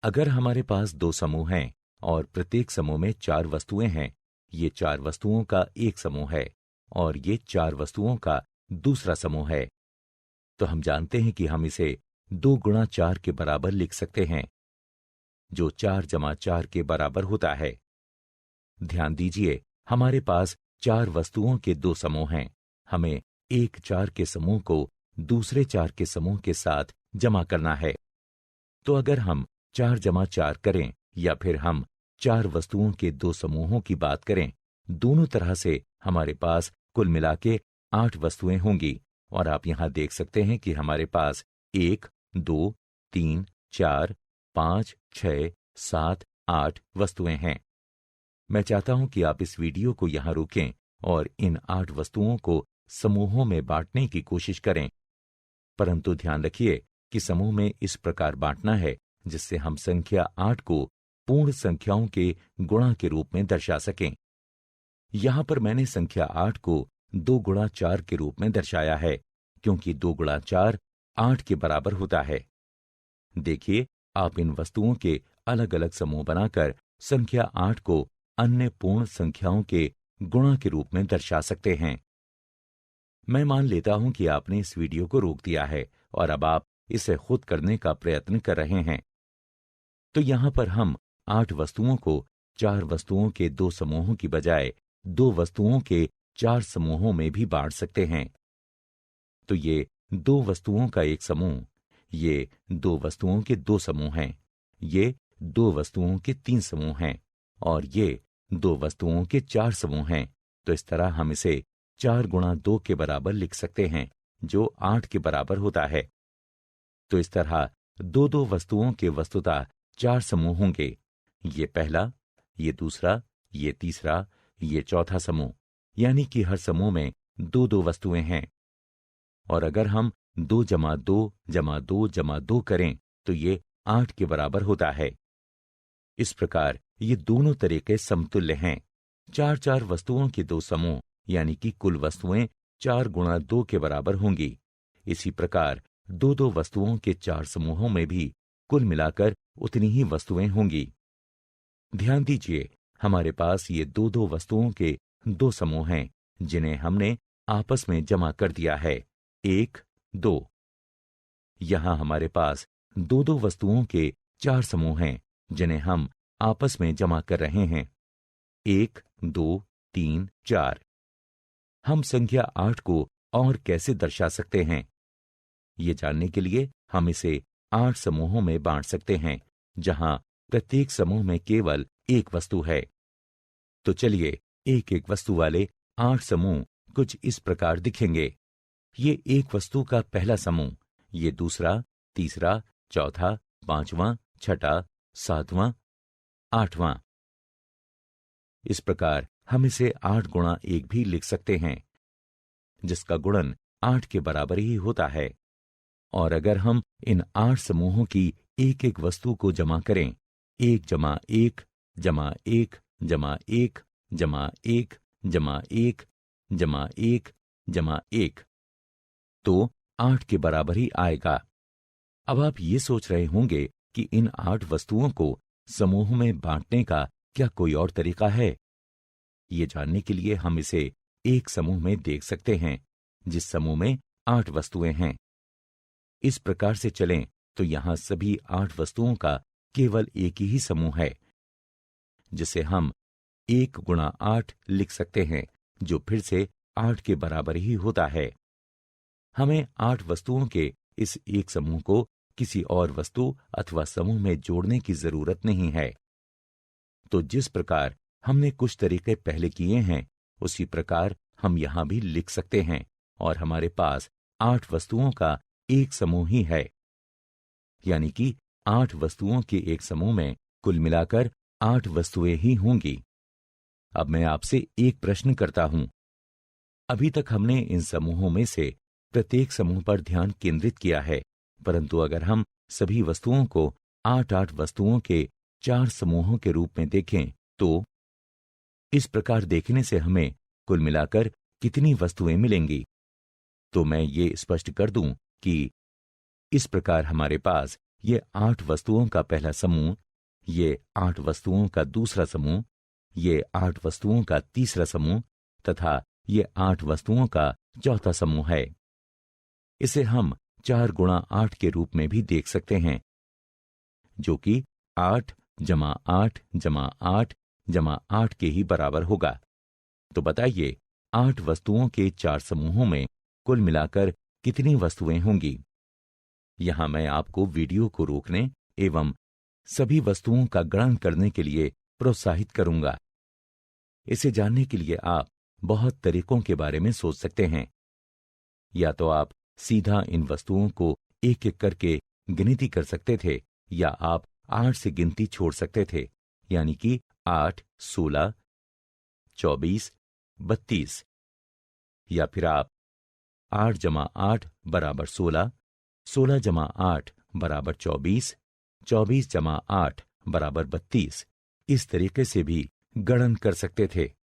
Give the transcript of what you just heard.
अगर हमारे पास दो समूह हैं और प्रत्येक समूह में चार वस्तुएं हैं, ये चार वस्तुओं का एक समूह है और ये चार वस्तुओं का दूसरा समूह है, तो हम जानते हैं कि हम इसे 2 गुणा 4 के बराबर लिख सकते हैं, जो 4 जमा 4 के बराबर होता है। ध्यान दीजिए, हमारे पास चार वस्तुओं के दो समूह हैं। हमें एक 4 के समूह को दूसरे 4 के समूह के साथ जमा करना है। तो अगर हम 4 जमा 4 करें या फिर हम चार वस्तुओं के दो समूहों की बात करें, दोनों तरह से हमारे पास कुल मिला के 8 वस्तुएं होंगी। और आप यहां देख सकते हैं कि हमारे पास 1, 2, 3, 4, 5, 6, 7, 8 वस्तुएं हैं। मैं चाहता हूं कि आप इस वीडियो को यहां रोकें और इन 8 वस्तुओं को समूहों में बांटने की कोशिश करें। परंतु ध्यान रखिए कि समूह में इस प्रकार बांटना है जिससे हम संख्या 8 को पूर्ण संख्याओं के गुणा के रूप में दर्शा सकें। यहां पर मैंने संख्या 8 को 2 गुणा 4 के रूप में दर्शाया है, क्योंकि 2 गुणा 4 8 के बराबर होता है। देखिए, आप इन वस्तुओं के अलग अलग समूह बनाकर संख्या 8 को अन्य पूर्ण संख्याओं के गुणा के रूप में दर्शा सकते हैं। मैं मान लेता हूं कि आपने इस वीडियो को रोक दिया है और अब आप इसे खुद करने का प्रयत्न कर रहे हैं। तो यहां पर हम 8 वस्तुओं को 4 वस्तुओं के दो समूहों की बजाय 2 वस्तुओं के 4 समूहों में भी बांट सकते हैं। तो ये 2 वस्तुओं का एक समूह, ये 2 वस्तुओं के दो समूह हैं, ये 2 वस्तुओं के 3 समूह हैं और ये 2 वस्तुओं के 4 समूह हैं। तो इस तरह हम इसे 4 गुणा 2 के बराबर लिख सकते हैं, जो 8 के बराबर होता है। तो इस तरह 2-2 वस्तुओं के वस्तुतः 4 समूह होंगे। ये पहला, ये दूसरा, ये तीसरा, ये चौथा समूह, यानी कि हर समूह में 2-2 वस्तुएं हैं। और अगर हम 2 जमा 2 जमा 2 जमा 2 करें तो ये 8 के बराबर होता है। इस प्रकार ये दोनों तरीके समतुल्य हैं। 4-4 वस्तुओं के दो समूह, यानी कि कुल वस्तुएं 4 गुणा 2 के बराबर होंगी। इसी प्रकार 2-2 वस्तुओं के 4 समूहों में भी कुल मिलाकर उतनी ही वस्तुएं होंगी। ध्यान दीजिए, हमारे पास ये 2-2 वस्तुओं के दो समूह हैं, जिन्हें हमने आपस में जमा कर दिया है, 1, 2। यहां हमारे पास 2-2 वस्तुओं के 4 समूह हैं, जिन्हें हम आपस में जमा कर रहे हैं, 1, 2, 3, 4। हम संख्या 8 को और कैसे दर्शा सकते हैं? ये जानने के लिए हम इसे 8 समूहों में बांट सकते हैं, जहां प्रत्येक समूह में केवल एक वस्तु है। तो चलिए, एक एक वस्तु वाले 8 समूह कुछ इस प्रकार दिखेंगे। ये एक वस्तु का पहला समूह, ये दूसरा, तीसरा, चौथा, पांचवां, छठा, सातवां, आठवां। इस प्रकार हम इसे 8 गुणा 1 भी लिख सकते हैं, जिसका गुणन 8 के बराबर ही होता है। और अगर हम इन 8 समूहों की एक एक वस्तु को जमा करें, 1 जमा 1 जमा 1 जमा 1 जमा 1 जमा 1 जमा 1 जमा 1, तो 8 के बराबर ही आएगा। अब आप ये सोच रहे होंगे कि इन 8 वस्तुओं को समूह में बांटने का क्या कोई और तरीका है? ये जानने के लिए हम इसे एक समूह में देख सकते हैं, जिस समूह में 8 वस्तुएं हैं। इस प्रकार से चलें तो यहां सभी 8 वस्तुओं का केवल एक ही समूह है, जिसे हम 1 गुणा 8 लिख सकते हैं, जो फिर से 8 के बराबर ही होता है। हमें 8 वस्तुओं के इस एक समूह को किसी और वस्तु अथवा समूह में जोड़ने की जरूरत नहीं है। तो जिस प्रकार हमने कुछ तरीके पहले किए हैं, उसी प्रकार हम यहां भी लिख सकते हैं और हमारे पास 8 वस्तुओं का एक समूह ही है, यानी कि 8 वस्तुओं के एक समूह में कुल मिलाकर 8 वस्तुएं ही होंगी। अब मैं आपसे एक प्रश्न करता हूं। अभी तक हमने इन समूहों में से प्रत्येक समूह पर ध्यान केंद्रित किया है, परंतु अगर हम सभी वस्तुओं को 8-8 वस्तुओं के 4 समूहों के रूप में देखें, तो इस प्रकार देखने से हमें कुल मिलाकर कितनी वस्तुएं मिलेंगी? तो मैं ये स्पष्ट कर दूं कि इस प्रकार हमारे पास ये 8 वस्तुओं का पहला समूह, ये 8 वस्तुओं का दूसरा समूह, ये 8 वस्तुओं का तीसरा समूह तथा ये 8 वस्तुओं का चौथा समूह है। इसे हम 4 गुणा 8 के रूप में भी देख सकते हैं, जो कि 8 जमा 8 जमा 8 जमा 8 के ही बराबर होगा। तो बताइए 8 वस्तुओं के 4 समूहों में कुल मिलाकर कितनी वस्तुएं होंगी? यहां मैं आपको वीडियो को रोकने एवं सभी वस्तुओं का गणन करने के लिए प्रोत्साहित करूंगा। इसे जानने के लिए आप बहुत तरीकों के बारे में सोच सकते हैं। या तो आप सीधा इन वस्तुओं को एक एक करके गिनती कर सकते थे, या आप 8 से गिनती छोड़ सकते थे, यानी कि 8, 16, 24, 32। या फिर आप 8 जमा 8 बराबर 16, 16 जमा 8 बराबर 24, 24 जमा 8 बराबर 32 इस तरीके से भी गणन कर सकते थे।